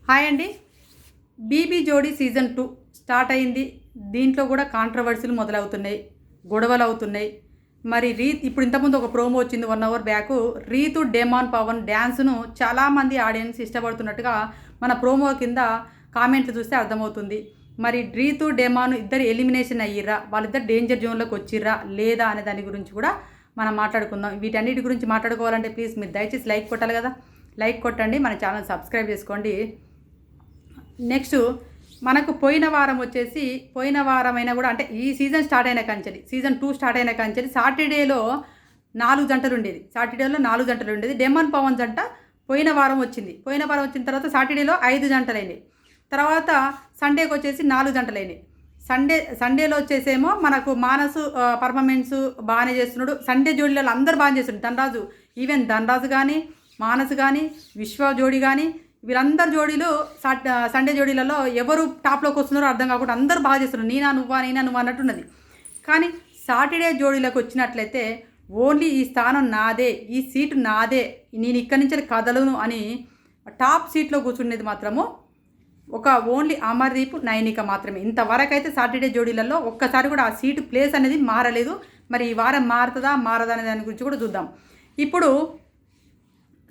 Hi అండి. BB జోడీ season 2 start అయింది. దీంట్లో కూడా కాంట్రవర్సీలు మొదలవుతున్నాయి, గొడవలు అవుతున్నాయి. మరి ఇప్పుడు ఇంతకుముందు ఒక ప్రోమో వచ్చింది 1 hour back. Ritu demon Pavan డ్యాన్స్ను చాలామంది ఆడియన్స్ ఇష్టపడుతున్నట్టుగా మన ప్రోమో కింద కామెంట్లు చూస్తే అర్థమవుతుంది. మరి రీతు డెమాన్ ఇద్దరు ఎలిమినేషన్ అయ్యిర్రా, వాళ్ళిద్దరు డేంజర్ జోన్లోకి వచ్చిర్రా లేదా అనే దాని గురించి కూడా మనం మాట్లాడుకుందాం. వీటన్నిటి గురించి మాట్లాడుకోవాలంటే ప్లీజ్ మీరు దయచేసి లైక్ కొట్టాలి కదా, లైక్ కొట్టండి, మన ఛానల్ సబ్స్క్రైబ్ చేసుకోండి. నెక్స్ట్ మనకు పోయిన వారమైనా కూడా అంటే ఈ సీజన్ స్టార్ట్ అయిన కంచెలి సీజన్ 2 స్టార్ట్ అయిన కంచెలి సాటర్డేలో 4 జంటలు ఉండేది. డెమాన్ పవన్ జంట పోయిన వారం వచ్చింది. పోయిన వారం వచ్చిన తర్వాత సాటర్డేలో 5 జంటలైనవి. తర్వాత సండేకి వచ్చేసి 4 జంటలైనవి. సండేలో వచ్చేసేమో మనకు మానసు పర్ఫార్మెన్స్ బాగానే చేస్తున్నాడు. సండే జోడీలలో అందరూ బాగా చేస్తున్నాడు. ధనరాజు కానీ, మానసు కానీ, విశ్వ జోడీ కానీ, వీళ్ళందరు జోడీలు సండే జోడీలలో ఎవరు టాప్లోకి వస్తున్నారో అర్థం కాకుండా అందరూ బాగా చేస్తున్నారు. నీనా నువ్వా అన్నట్టున్నది. కానీ సాటర్డే జోడీలకు వచ్చినట్లయితే ఓన్లీ ఈ స్థానం నాదే, ఈ సీటు నాదే, నేను ఇక్కడి నుంచి కదలను అని టాప్ సీట్లో కూర్చునేది మాత్రము ఒక ఓన్లీ అమర్దీప్, నైనిక మాత్రమే. ఇంతవరకు అయితే సాటర్డే జోడీలలో ఒక్కసారి కూడా ఆ సీటు ప్లేస్ అనేది మారలేదు. మరి ఈ వారం మారదా అనే దాని గురించి కూడా చూద్దాం. ఇప్పుడు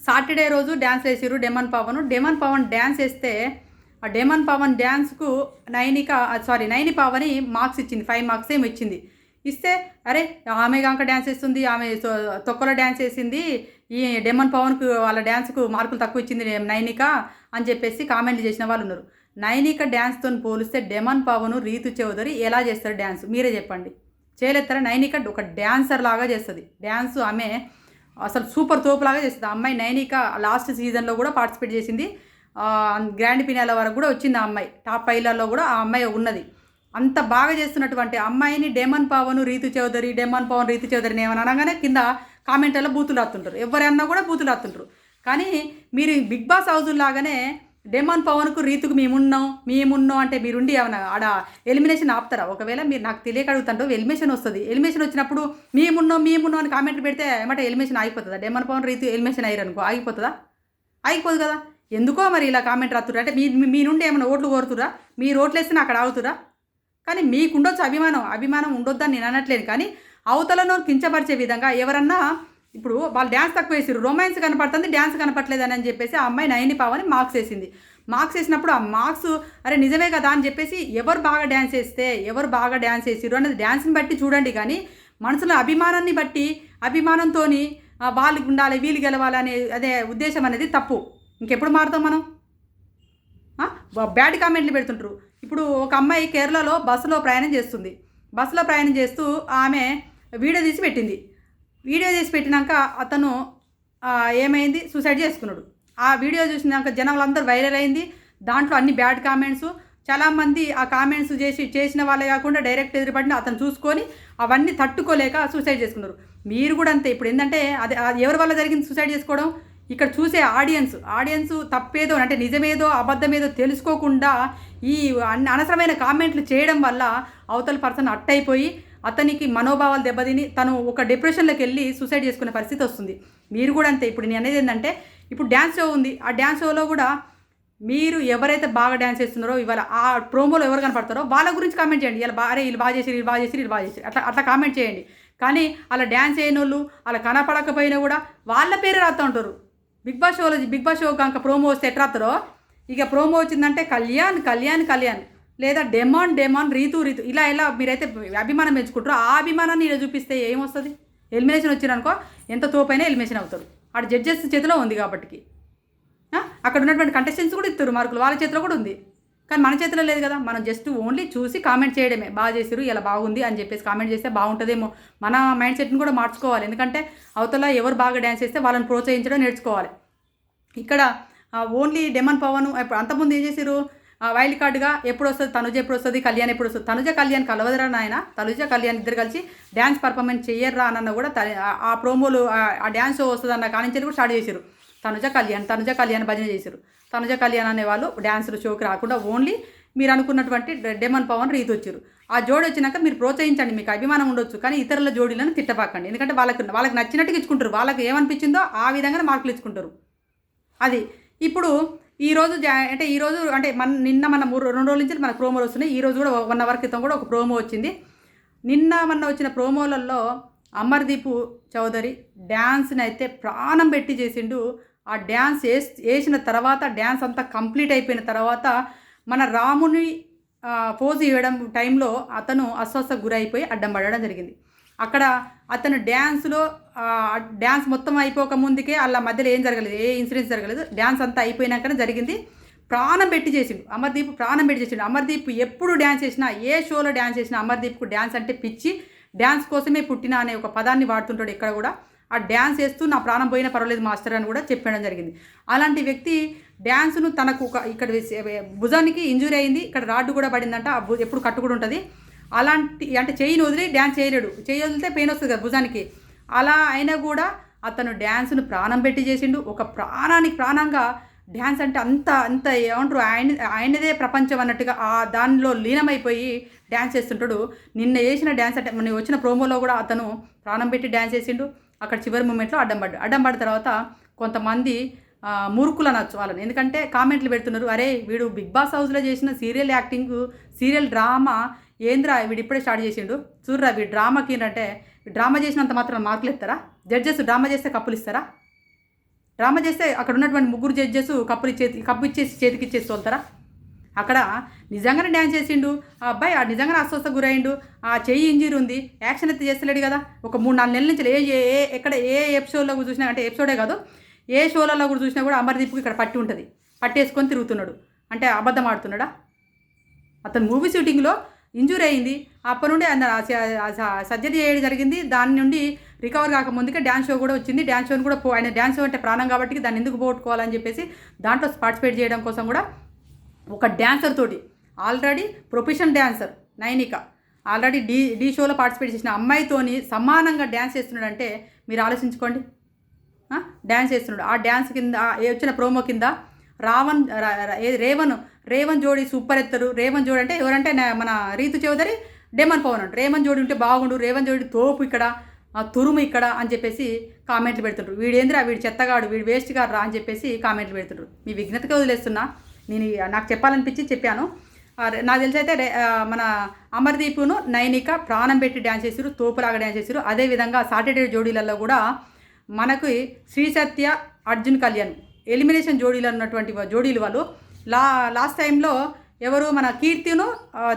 సాటర్డే రోజు డ్యాన్స్ వేసిరు డెమాన్ పవన్ డ్యాన్స్ వేస్తే ఆ డెమాన్ పవన్ డ్యాన్స్కు నైని పవని మార్క్స్ ఇచ్చింది. 5 మార్క్స్ ఏమి ఇచ్చింది. ఇస్తే అరే ఆమె కాక డ్యాన్స్ వేస్తుంది, ఆమె తొక్కలో డ్యాన్స్ వేసింది, ఈ డెమాన్ పవన్కు వాళ్ళ డ్యాన్స్కు మార్కులు తక్కువ ఇచ్చింది నైనిక అని చెప్పేసి కామెంట్లు చేసిన వాళ్ళు ఉన్నారు. నైనిక డ్యాన్స్తో పోలిస్తే డెమాన్ పవన్, రీతు చౌదరి ఎలా చేస్తారు డ్యాన్స్ మీరే చెప్పండి. చేయలేస్తారా? నైనిక ఒక డ్యాన్సర్ లాగా చేస్తుంది డ్యాన్స్. ఆమె అసలు సూపర్ తోపులాగా చేస్తుంది. ఆ అమ్మాయి నైనిక లాస్ట్ సీజన్లో కూడా పార్టిసిపేట్ చేసింది. గ్రాండ్ ఫినాల వరకు కూడా వచ్చింది. ఆ అమ్మాయి టాప్ 5లలో కూడా ఆ అమ్మాయి ఉన్నది. అంత బాగా చేస్తున్నటువంటి అమ్మాయిని డెమాన్ పవన్, రీతు చౌదరి ఏమని అనగానే కింద కామెంట్లలో బూతులు రాస్తుంటారు. ఎవరన్నా కూడా బూతులు రాస్తుంటారు. కానీ మీరు బిగ్ బాస్ హౌస్ లాగానే డెమాన్ పవన్కు, రీతుకు మేమున్నాం అంటే మీరుండి ఏమన్నా ఆడ ఎలిమినేషన్ ఆపుతారా? ఒకవేళ మీరు నాకు తెలియక అడుగుతుంటారు, ఎలిమినేషన్ వస్తుంది. ఎలిమినేషన్ వచ్చినప్పుడు మేమున్నాం అని కామెంట్లు పెడితే ఏమంటే ఎలిమినేషన్ ఆగిపోతుందా? డెమాన్ పవన్, రీతు ఎలిమినేషన్ అయ్యారనుకో ఆగిపోతుందా? ఆగిపోదు కదా. ఎందుకో మరి ఇలా కామెంట్ రాతురా అంటే మీ నుండి ఏమైనా ఓట్లు కోరుతురా? మీరు ఓట్లు వేస్తే అక్కడ ఆగుతురా? కానీ మీకు ఉండొచ్చు అభిమానం ఉండొద్దని నేను అనట్లేదు. కానీ అవతలను కించపరిచే విధంగా ఎవరన్నా ఇప్పుడు వాళ్ళు డ్యాన్స్ తక్కువ వేసారు, రొమాన్స్ కనపడుతుంది, డ్యాన్స్ కనపట్లేదని అని చెప్పేసి ఆ అమ్మాయి నైని పవని మార్క్స్ వేసింది. మార్క్స్ వేసినప్పుడు ఆ మార్క్స్ అరే నిజమే కదా అని చెప్పేసి ఎవరు బాగా డ్యాన్స్ వేసిరు అనేది డ్యాన్స్ని బట్టి చూడండి. కానీ మనసులో అభిమానాన్ని బట్టి అభిమానంతో వాళ్ళకి ఉండాలి, వీళ్ళు గెలవాలి అదే ఉద్దేశం అనేది తప్పు. ఇంకెప్పుడు మారుతాం మనం? బ్యాడ్ కామెంట్లు పెడుతుంటారు. ఇప్పుడు ఒక అమ్మాయి కేరళలో బస్సులో ప్రయాణం చేస్తూ ఆమె వీడియో తీసి పెట్టినాక అతను ఏమైంది, సూసైడ్ చేసుకున్నాడు. ఆ వీడియో చూసినాక జనాలందరూ వైరల్ అయింది. దాంట్లో అన్ని బ్యాడ్ కామెంట్స్, చాలామంది ఆ కామెంట్స్ చేసిన వాళ్ళే కాకుండా డైరెక్ట్ ఎదురుపడిన అతను చూసుకొని అవన్నీ తట్టుకోలేక సూసైడ్ చేసుకున్నారు. మీరు కూడా అంతే. ఇప్పుడు ఏంటంటే అది ఎవరి వల్ల జరిగింది సూసైడ్ చేసుకోవడం? ఇక్కడ చూసే ఆడియన్స్ తప్పేదో అంటే నిజమేదో అబద్ధమేదో తెలుసుకోకుండా ఈ అనవసరమైన కామెంట్లు చేయడం వల్ల అవతల పర్సన్ అట్టయిపోయి అతనికి మనోభావాలు దెబ్బతిని తను ఒక డిప్రెషన్లోకి వెళ్ళి సూసైడ్ చేసుకునే పరిస్థితి వస్తుంది. మీరు కూడా అంతే. ఇప్పుడు నేను అనేది ఏంటంటే ఇప్పుడు డ్యాన్స్ షో ఉంది. ఆ డ్యాన్స్ షోలో కూడా మీరు ఎవరైతే బాగా డ్యాన్స్ చేస్తున్నారో ఇవాళ ఆ ప్రోమోలో ఎవరు కనపడతారో వాళ్ళ గురించి కామెంట్ చేయండి. వీళ్ళు బాగా చేసి అట్లా కామెంట్ చేయండి. కానీ అలా డ్యాన్స్ చేయని వాళ్ళు అలా కనపడకపోయినా కూడా వాళ్ళ పేరు రాస్తూ ఉంటారు. బిగ్ బాస్ షో కనుక ప్రోమో వస్తే ఎట్లా రాస్తారో, ఇక ప్రోమో వచ్చిందంటే కళ్యాణ్ లేదా డెమాన్ రీతు ఇలా మీరైతే అభిమానం పెంచుకుంటారో ఆ అభిమానాన్ని ఇలా చూపిస్తే ఏమొస్తుంది? ఎలిమినేషన్ వచ్చిరనుకో ఎంత తోపైనా ఎలిమినేషన్ అవుతారు. ఆడ జడ్జెస్ చేతిలో ఉంది కాబట్టి అక్కడ ఉన్నటువంటి కంటెస్టెంట్స్ కూడా ఇస్తారు మార్కులు, వాళ్ళ చేతిలో కూడా ఉంది. కానీ మన చేతిలో లేదు కదా. మనం జస్ట్ ఓన్లీ చూసి కామెంట్ చేయడమే. బాగా చేసిరు, ఇలా బాగుంది అని చెప్పేసి కామెంట్ చేస్తే బాగుంటుందేమో. మన మైండ్ సెట్ని కూడా మార్చుకోవాలి. ఎందుకంటే అవతల ఎవరు బాగా డ్యాన్స్ చేస్తే వాళ్ళని ప్రోత్సహించడం నేర్చుకోవాలి. ఇక్కడ ఓన్లీ డెమాన్ పవన్ అంతకుముందు ఏం చేశారు, వైల్డ్ కార్డ్గా ఎప్పుడు వస్తుంది తనుజ, కళ్యాణ్ ఎప్పుడు వస్తుంది? కళ్యాణ్ కలవదరా నాయన. కళ్యాణ్ ఇద్దరు కలిసి డ్యాన్స్ పర్ఫార్మెన్స్ చేయర్రా అన్న కూడా ఆ ప్రోమోలు ఆ డ్యాన్స్ షో వస్తుంది అన్న కానించి కూడా స్టార్ట్ చేశారు. తనుజ కళ్యాణ్ భజన చేశారు. తనుజ కళ్యాణ్ అనే వాళ్ళు డ్యాన్సులు షోకి రాకుండా ఓన్లీ మీరు అనుకున్నటువంటి డెమాన్ పవన్, రీతు వచ్చారు. ఆ జోడి వచ్చినాక మీరు ప్రోత్సహించండి. మీకు అభిమానం ఉండొచ్చు, కానీ ఇతరుల జోడీలను తిట్టపాకండి. ఎందుకంటే వాళ్ళకి నచ్చినట్టుగా ఇచ్చుకుంటారు. వాళ్ళకి ఏమనిపించిందో ఆ విధంగానే మార్కులు ఇచ్చుకుంటారు. అది ఇప్పుడు ఈరోజు ఈరోజు అంటే నిన్న మన 2 రోజుల నుంచి మనకు ప్రోమోలు వస్తున్నాయి. ఈరోజు కూడా 1 అవర్ క్రితం కూడా ఒక ప్రోమో వచ్చింది. నిన్న మొన్న వచ్చిన ప్రోమోలలో అమర్దీప్ చౌదరి డ్యాన్స్ని అయితే ప్రాణం పెట్టి చేసిండు. ఆ డ్యాన్స్ వేసిన తర్వాత డ్యాన్స్ అంతా కంప్లీట్ అయిపోయిన తర్వాత మన రాముని పోజ్ ఇవ్వడం టైంలో అతను అస్వస్థకు గురైపోయి అడ్డం పడడం జరిగింది. అక్కడ అతను డ్యాన్స్ మొత్తం అయిపోక ముందుకే అలా మధ్యలో ఏం జరగలేదు, ఏ ఇన్సిడెంట్స్ జరగలేదు. డ్యాన్స్ అంతా అయిపోయినాకనే జరిగింది. ప్రాణం పెట్టి చేసిండు అమర్దీప్, ప్రాణం పెట్టి చేసిండు అమర్దీప్. ఎప్పుడు డ్యాన్స్ చేసినా, ఏ షోలో డ్యాన్స్ చేసినా అమర్దీప్కు డ్యాన్స్ అంటే పిచ్చి. డ్యాన్స్ కోసమే పుట్టిన అనే ఒక పదాన్ని వాడుతుంటాడు ఇక్కడ కూడా. ఆ డ్యాన్స్ వేస్తూ నా ప్రాణం పోయినా పర్వాలేదు మాస్టర్ అని కూడా చెప్పడం జరిగింది. అలాంటి వ్యక్తి డ్యాన్స్ను తనకు ఇక్కడ భుజానికి ఇంజురీ అయింది, ఇక్కడ రాడ్డు కూడా పడిందంట, ఎప్పుడు కట్టు కూడా ఉంటుంది. అలాంటి అంటే చెయ్యిని వదిలి డ్యాన్స్ చేయలేడు, చెయ్యి వదిలితే పెయిన్ వస్తుంది కదా భుజానికి. అలా అయినా కూడా అతను డ్యాన్స్ను ప్రాణం పెట్టి చేసిండు. ఒక ప్రాణానికి ప్రాణంగా డ్యాన్స్ అంటే అంత అంత ఏమంటారు, ఆయనదే ప్రపంచం అన్నట్టుగా దానిలో లీనమైపోయి డ్యాన్స్ చేస్తుంటాడు. నిన్న వేసిన డ్యాన్స్ అంటే మొన్న వచ్చిన ప్రోమోలో కూడా అతను ప్రాణం పెట్టి డ్యాన్స్ చేసిండు. అక్కడ చివరి మూమెంట్లో అడ్డం పడిన తర్వాత కొంతమంది మూర్ఖులు అనొచ్చు వాళ్ళని. ఎందుకంటే కామెంట్లు పెడుతున్నారు, అరే వీడు బిగ్ బాస్ హౌస్లో చేసిన సీరియల్ యాక్టింగ్, సీరియల్ డ్రామా ఏంద్రా వీడు ఇప్పుడే స్టార్ట్ చేసిండు, చూడరా వీడు డ్రామాకి అంటే డ్రామా చేసినంత మాత్రం మార్కులు ఇస్తారా? జడ్జెస్ డ్రామా చేస్తే కప్పులు ఇస్తారా? డ్రామా చేస్తే అక్కడ ఉన్నటువంటి 3 జడ్జెస్ కప్పు ఇచ్చేసి చేతికి ఇచ్చేసి తోలుతారా? అక్కడ నిజంగానే డ్యాన్స్ చేసిండు ఆ అబ్బాయి, నిజంగానే అస్వస్థ గురైండు, ఆ చెయ్యి ఇంజరీ ఉంది, యాక్షన్ అయితే చేస్తలేడు కదా. ఒక 3-4 నెలల నుంచి ఎక్కడ ఏ ఎపిసోడ్లో చూసినా, అంటే ఎపిసోడే కాదు ఏ షోలలో కూడా చూసినా కూడా అమర్దీప్కి ఇక్కడ పట్టి ఉంటుంది, పట్టేసుకొని తిరుగుతున్నాడు. అంటే అబద్ధం ఆడుతున్నాడా? అతను మూవీ షూటింగ్లో ఇంజూరీ అయింది, అప్పటి నుండి సర్జరీ చేయడం జరిగింది. దాని నుండి రికవర్ కాకముందుకే డ్యాన్స్ షో కూడా వచ్చింది. డ్యాన్స్ షోని కూడా ఆయన డ్యాన్స్ షో అంటే ప్రాణం కాబట్టి దాన్ని ఎందుకు పోగొట్టుకోవాలని చెప్పేసి దాంట్లో పార్టిసిపేట్ చేయడం కోసం కూడా ఒక డ్యాన్సర్ తోటి, already professional dancer Nainika, already Dhee షోలో పార్టిసిపేట్ చేసిన అమ్మాయితోని సమానంగా డ్యాన్స్ చేస్తున్నాడంటే మీరు ఆలోచించుకోండి. డ్యాన్స్ చేస్తున్నాడు. ఆ డ్యాన్స్ కింద వచ్చిన ప్రోమో కింద రేవన్ జోడి సూపర్ ఎత్తరు. రేవన్ జోడి అంటే ఎవరంటే మన రీతు చౌదరి, డెమన్ పవన్ అంటారు. రేవన్ జోడి ఉంటే బాగుండు, రేవన్ జోడి తోపు ఇక్కడ, తురుము ఇక్కడ అని చెప్పేసి కామెంట్లు పెడుతుంటారు. వీడేంద్రా, వీడు చెత్తగాడు, వీడు వేస్ట్ గాడు రా అని చెప్పేసి కామెంట్లు పెడుతుంటారు. మీ విఘ్నతగా వదిలేస్తున్నా, నేను నాకు చెప్పాలనిపించి చెప్పాను. నాకు తెలిసి అయితే మన అమర్దీప్ను నైనిక ప్రాణం పెట్టి డ్యాన్స్ చేసారు, తోపులాగా డ్యాన్స్ చేసారు. అదేవిధంగా సాటర్డే జోడీలలో కూడా మనకు శ్రీ సత్య, అర్జున్ కళ్యాణ్ ఎలిమినేషన్ జోడీలు అన్నటువంటి జోడీలు వాళ్ళు. లాస్ట్ టైంలో ఎవరు మన కీర్తిను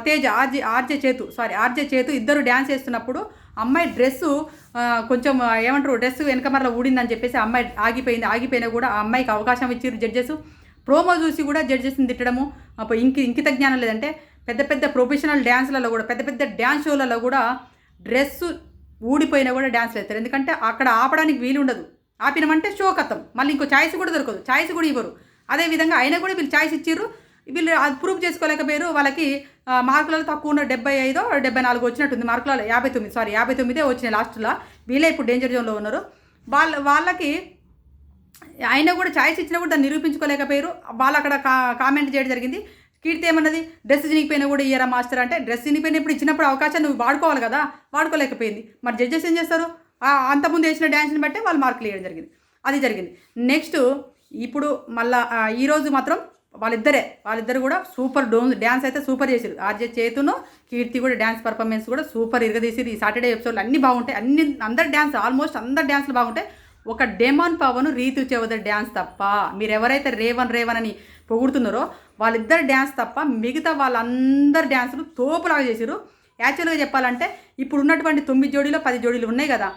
తేజ, ఆర్జే చేతు ఇద్దరు డ్యాన్స్ చేస్తున్నప్పుడు అమ్మాయి డ్రెస్సు కొంచెం ఏమంటారు, డ్రెస్సు వెనక మరలా ఊడిందని చెప్పేసి అమ్మాయి ఆగిపోయినా కూడా ఆ అమ్మాయికి అవకాశం ఇచ్చారు జడ్జెస్. ప్రోమో చూసి కూడా జడ్జెస్ని తిట్టడము, ఇంకిత జ్ఞానం లేదంటే పెద్ద పెద్ద ప్రొఫెషనల్ డ్యాన్స్లలో కూడా, పెద్ద పెద్ద డ్యాన్స్ షోలలో కూడా డ్రెస్సు ఊడిపోయినా కూడా డ్యాన్స్లు వేస్తారు. ఎందుకంటే అక్కడ ఆపడానికి వీలు ఉండదు. ఆపినమంటే షో కథం, మళ్ళీ ఇంకో ఛాయిస్ కూడా దొరకదు, ఛాయిస్ కూడా ఇవ్వరు. అదేవిధంగా అయినా కూడా వీళ్ళు ఛాయిస్ ఇచ్చారు, వీళ్ళు అది ప్రూవ్ చేసుకోలేకపోయారు. వాళ్ళకి మార్కులలో తక్కువ ఉన్న 75, 74 వచ్చినట్టుంది, మార్కులలో 59 వచ్చినాయి లాస్ట్లో. వీళ్ళే ఇప్పుడు డేంజర్ జోన్లో ఉన్నారు. వాళ్ళకి అయినా కూడా ఛాయిస్ ఇచ్చినా కూడా దాన్ని నిరూపించుకోలేకపోయారు. వాళ్ళు అక్కడ కామెంట్ చేయడం జరిగింది. కీర్తి ఏమన్నది, డ్రెస్ చినిగిపోయినా కూడా ఇయ్యరా మాస్టర్ అంటే, డ్రెస్ చినిగిపోయినప్పుడు ఇచ్చినప్పుడు అవకాశం నువ్వు వాడుకోవాలి కదా, వాడుకోలేకపోయింది. మరి జడ్జెస్ ఏం చేస్తారు, అంతకుముందు వేసిన డ్యాన్స్ని బట్టే వాళ్ళు మార్కులు వేయడం జరిగింది. అది జరిగింది. నెక్స్ట్ ఇప్పుడు మళ్ళీ ఈరోజు మాత్రం వాళ్ళిద్దరు కూడా సూపర్ డ్యాన్స్ అయితే సూపర్ చేసారు. ఆర్జే చేతును కీర్తి కూడా డ్యాన్స్ పర్ఫార్మెన్స్ కూడా సూపర్ ఇరగదీసిరు. ఈ సాటర్డే ఎపిసోడ్లు అన్నీ బాగుంటాయి, అందరు డ్యాన్స్ ఆల్మోస్ట్ అందరు డ్యాన్స్లు బాగుంటాయి. ఒక డెమన్ పవన్, రీతు చౌదరి డ్యాన్స్ తప్ప, మీరు ఎవరైతే రేవన్ అని పొగుడుతున్నారో వాళ్ళిద్దరు డ్యాన్స్ తప్ప మిగతా వాళ్ళందరు డ్యాన్సులు తోపులాగా చేసారు. యాక్చువల్గా చెప్పాలంటే ఇప్పుడు ఉన్నటువంటి 9 జోడీలో 10 జోడీలు ఉన్నాయి కదా,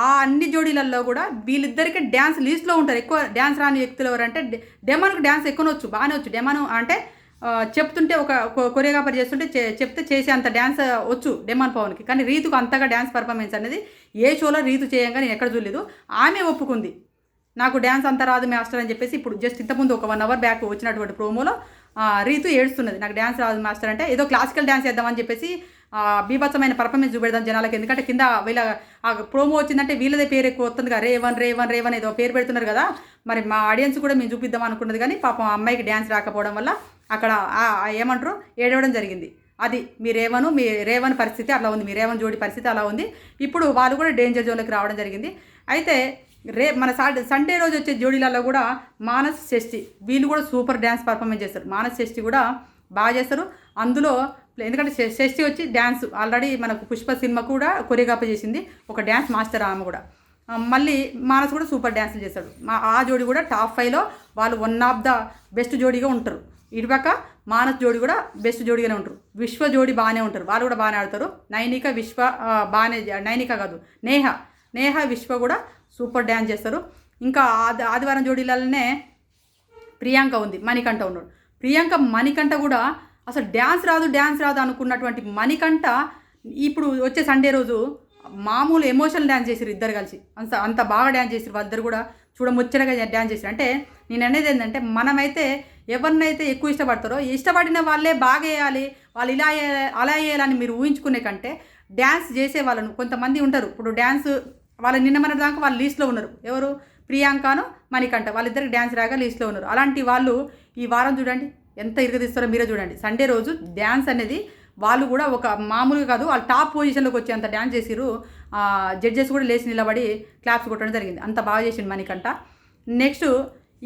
ఆ అన్ని జోడీలలో కూడా వీళ్ళిద్దరికి డ్యాన్స్ లీస్ట్లో ఉంటారు. ఎక్కువ డ్యాన్స్ రాని వ్యక్తులు ఎవరంటే డెమన్కు డ్యాన్స్ ఎక్కువనొచ్చు, బాగానే వచ్చు. డెమన్ అంటే చెప్తుంటే ఒక కొరియోగ్రాఫర్ చేస్తుంటే చెప్తే చేసే అంత డ్యాన్స్ వచ్చు డెమన్ పవన్కి. కానీ రీతుకు అంతగా డ్యాన్స్ పర్ఫార్మెన్స్ అనేది ఏ షోలో రీతు చేయంగా నేను ఎక్కడ చూడలేదు. ఆమె ఒప్పుకుంది, నాకు డ్యాన్స్ అంత రాదు మాస్టర్ అని చెప్పేసి. ఇప్పుడు జస్ట్ ఇంతకుముందు ఒక 1 అవర్ బ్యాక్ వచ్చినటువంటి ప్రోమోలో రీతు ఏడుస్తున్నది, నాకు డ్యాన్స్ రాదు మాస్టర్ అంటే. ఏదో క్లాసికల్ డ్యాన్స్ చేద్దామని చెప్పేసి బీభత్సమైన పర్ఫార్మెన్స్ చూపెడదాం జనాలకి. ఎందుకంటే కింద వీళ్ళ ప్రోమో వచ్చిందంటే వీళ్ళదే పేరు ఎక్కువ వస్తుంది కదా, రేవన్ ఏదో పేరు పెడుతున్నారు కదా. మరి మా ఆడియన్స్ కూడా మేము చూపిద్దాం అనుకున్నది, కానీ పాపం అమ్మాయికి డ్యాన్స్ రాకపోవడం వల్ల అక్కడ ఏమంటారు ఏడవడం జరిగింది. అది మీ రేవన్ పరిస్థితి అలా ఉంది, మీ రేవన్ జోడి పరిస్థితి అలా ఉంది. ఇప్పుడు వాళ్ళు కూడా డేంజర్ జోన్లోకి రావడం జరిగింది. అయితే మన సండే రోజు వచ్చే జోడీలలో కూడా మానస్ షష్ఠి వీళ్ళు కూడా సూపర్ డ్యాన్స్ పర్ఫార్మెన్స్ చేస్తారు. మానస్ షష్ఠి కూడా బాగా చేస్తారు. అందులో ఎందుకంటే షష్ఠి వచ్చి డ్యాన్స్ ఆల్రెడీ మనకు పుష్ప సినిమా కూడా కొరియోగ్రాఫ్ చేసింది, ఒక డ్యాన్స్ మాస్టర్ ఆమె కూడా. మళ్ళీ మానస్ కూడా సూపర్ డ్యాన్సులు చేస్తాడు. ఆ జోడీ కూడా టాప్ 5లో వాళ్ళు వన్ ఆఫ్ ద బెస్ట్ జోడీగా ఉంటారు. ఇటుపక్క మానస్ జోడీ కూడా బెస్ట్ జోడీగానే ఉంటారు. విశ్వ జోడీ బాగానే ఉంటారు, వాళ్ళు కూడా బాగానే ఆడతారు. నైనిక విశ్వ బాగానే, నైనిక కాదు నేహ విశ్వ కూడా సూపర్ డ్యాన్స్ చేస్తారు. ఇంకా ఆదివారం జోడీలలోనే ప్రియాంక ఉంది, మణికంఠ ఉన్నాడు. ప్రియాంక మణికంఠ కూడా అసలు డ్యాన్స్ రాదు అనుకున్నటువంటి మణికంఠ ఇప్పుడు వచ్చే సండే రోజు మామూలు ఎమోషనల్ డ్యాన్స్ చేసారు ఇద్దరు కలిసి. అంత బాగా డ్యాన్స్ చేసారు వాళ్ళిద్దరు కూడా, చూడముచ్చటగా డ్యాన్స్ చేశారు. అంటే నేను అనేది ఏంటంటే మనమైతే ఎవరినైతే ఎక్కువ ఇష్టపడతారో ఇష్టపడిన వాళ్ళే బాగా వేయాలి, వాళ్ళు ఇలా అలా వేయాలని మీరు ఊహించుకునే కంటే డ్యాన్స్ చేసే వాళ్ళను కొంతమంది ఉంటారు. ఇప్పుడు డ్యాన్స్ వాళ్ళ నిన్న మన దాకా వాళ్ళ లీస్ట్లో ఉన్నారు. ఎవరు? ప్రియాంకను మణికంఠ వాళ్ళిద్దరికి డ్యాన్స్ రాగా లీస్ట్లో ఉన్నారు. అలాంటి వాళ్ళు ఈ వారం చూడండి ఎంత ఇరగదీస్తారో మీరే చూడండి. సండే రోజు డ్యాన్స్ అనేది వాళ్ళు కూడా ఒక మామూలుగా కాదు, వాళ్ళు టాప్ పొజిషన్లోకి వచ్చి అంత డ్యాన్స్ చేసిరు. జడ్జెస్ కూడా లేచి నిలబడి క్లాప్స్ కొట్టడం జరిగింది. అంత బాగా చేసింది మణికంఠ. నెక్స్ట్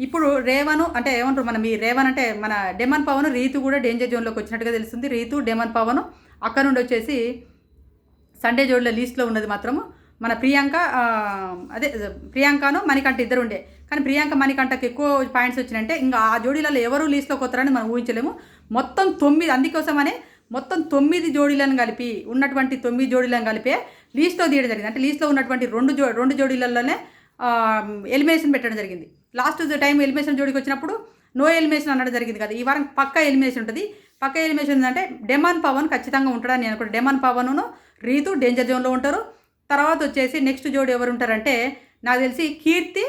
ఇప్పుడు రేవను అంటే ఏమంటారు, మనం ఈ రేవన్ అంటే మన డెమన్ పవన్ రీతు కూడా డేంజర్ జోన్లోకి వచ్చినట్టుగా తెలుస్తుంది. రీతు డెమన్ పవన్ అక్కడ నుండి వచ్చేసి సండే జోడ్లో లీస్ట్లో ఉన్నది మాత్రము మన ప్రియాంకను మణికంఠ ఇద్దరు ఉండే. కానీ ప్రియాంక మణికంఠకి ఎక్కువ పాయింట్స్ వచ్చినాయంటే ఇంకా ఆ జోడీలలో ఎవరు లీస్ట్లోకి వస్తారని మనం ఊహించలేము. మొత్తం 9 అందుకోసమనే మొత్తం 9 జోడీలను కలిపి ఉన్నటువంటి 9 జోడీలను కలిపే లీస్ట్లో తీయడం జరిగింది. అంటే లీస్ట్లో ఉన్నటువంటి రెండు జోడీలలోనే ఎలిమినేషన్ పెట్టడం జరిగింది. లాస్ట్ టైం ఎలిమినేషన్ జోడీకి వచ్చినప్పుడు నో ఎలిమినేషన్ అనడం జరిగింది కదా. ఈ వారం పక్కా ఎలిమినేషన్ ఉంటుంది. పక్కా ఎలిమినేషన్ అంటే డెమన్ పవన్ ఖచ్చితంగా ఉంటాడని నేను అనుకుంటాను. డెమన్ పవన్ను రీతు డేంజర్ జోన్లో ఉంటారు. తర్వాత వచ్చేసి నెక్స్ట్ జోడీ ఎవరు ఉంటారంటే నాకు తెలిసి కీర్తి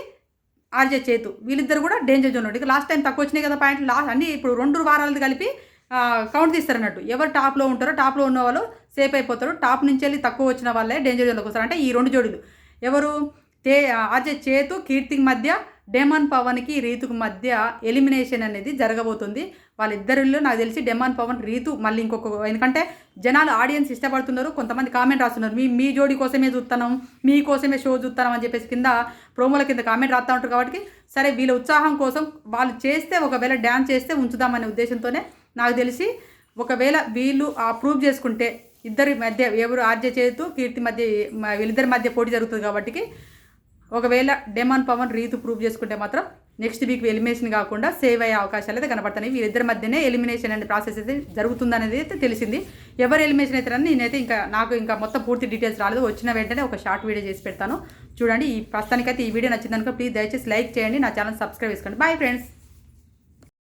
ఆర్జే చేతు వీళ్ళిద్దరు కూడా డేంజర్ జోన్ ఉంటుంది. లాస్ట్ టైం తక్కువ వచ్చినాయి కదా పాయింట్లు, లాస్ట్ అన్నీ ఇప్పుడు 2 వారాలు కలిపి కౌంట్ తీస్తారు అన్నట్టు. ఎవరు టాప్లో ఉంటారో టాప్లో ఉన్న వాళ్ళు సేఫ్ అయిపోతారు. టాప్ నుంచి వెళ్ళి తక్కువ వచ్చిన వాళ్ళే డేంజర్ జోన్లోకి వస్తారు. అంటే ఈ 2 జోడీలు ఎవరు ఆర్జే చేతు కీర్తికి మధ్య, డెమన్ పవన్కి రీతుకు మధ్య ఎలిమినేషన్ అనేది జరగబోతుంది. వాళ్ళిద్దరిలో నాకు తెలిసి డెమన్ పవన్ రీతు మళ్ళీ ఎందుకంటే జనాలు ఆడియన్స్ ఇష్టపడుతున్నారు. కొంతమంది కామెంట్ రాస్తున్నారు, మీ జోడీ కోసమే చూస్తున్నాం, మీకోసమే షో చూస్తున్నాం అని చెప్పేసి కింద ప్రోమోల కింద కామెంట్ రాస్తూ ఉంటారు. కాబట్టి సరే వీళ్ళ ఉత్సాహం కోసం వాళ్ళు చేస్తే ఒకవేళ డ్యాన్స్ చేస్తే ఉంచుదామనే ఉద్దేశంతోనే నాకు తెలిసి ఒకవేళ వీళ్ళు ప్రూవ్ చేసుకుంటే ఇద్దరి మధ్య ఎవరు ఆర్జే చేతు కీర్తి మధ్య వీళ్ళిద్దరి మధ్య పోటీ జరుగుతుంది. కాబట్టి ఒకవేళ డెమన్ పవన్ రీతు ప్రూవ్ చేసుకుంటే మాత్రం నెక్స్ట్ వీక్ ఎలిమినేషన్ కాకుండా సేవ్ అయ్యే అవకాశాలు అయితే కనబడుతున్నాయి. వీళ్ళిద్దరి మధ్యనే ఎలిమినేషన్ అనే ప్రాసెస్ అయితే జరుగుతుందనేది అయితే తెలిసింది. ఎవరు ఎలిమినేషన్ అవుతారని నేనైతే నాకు ఇంకా మొత్తం పూర్తి డీటెయిల్స్ రాలేదు. వచ్చిన వెంటనే ఒక షార్ట్ వీడియో చేసి పెడతాను చూడండి. ఈ ప్రస్తుతానికైతే ఈ వీడియో నచ్చిందనుకో ప్లీజ్ దయచేసి లైక్ చేయండి, నా ఛానల్ సబ్స్క్రైబ్ చేసుకోండి. Bye friends.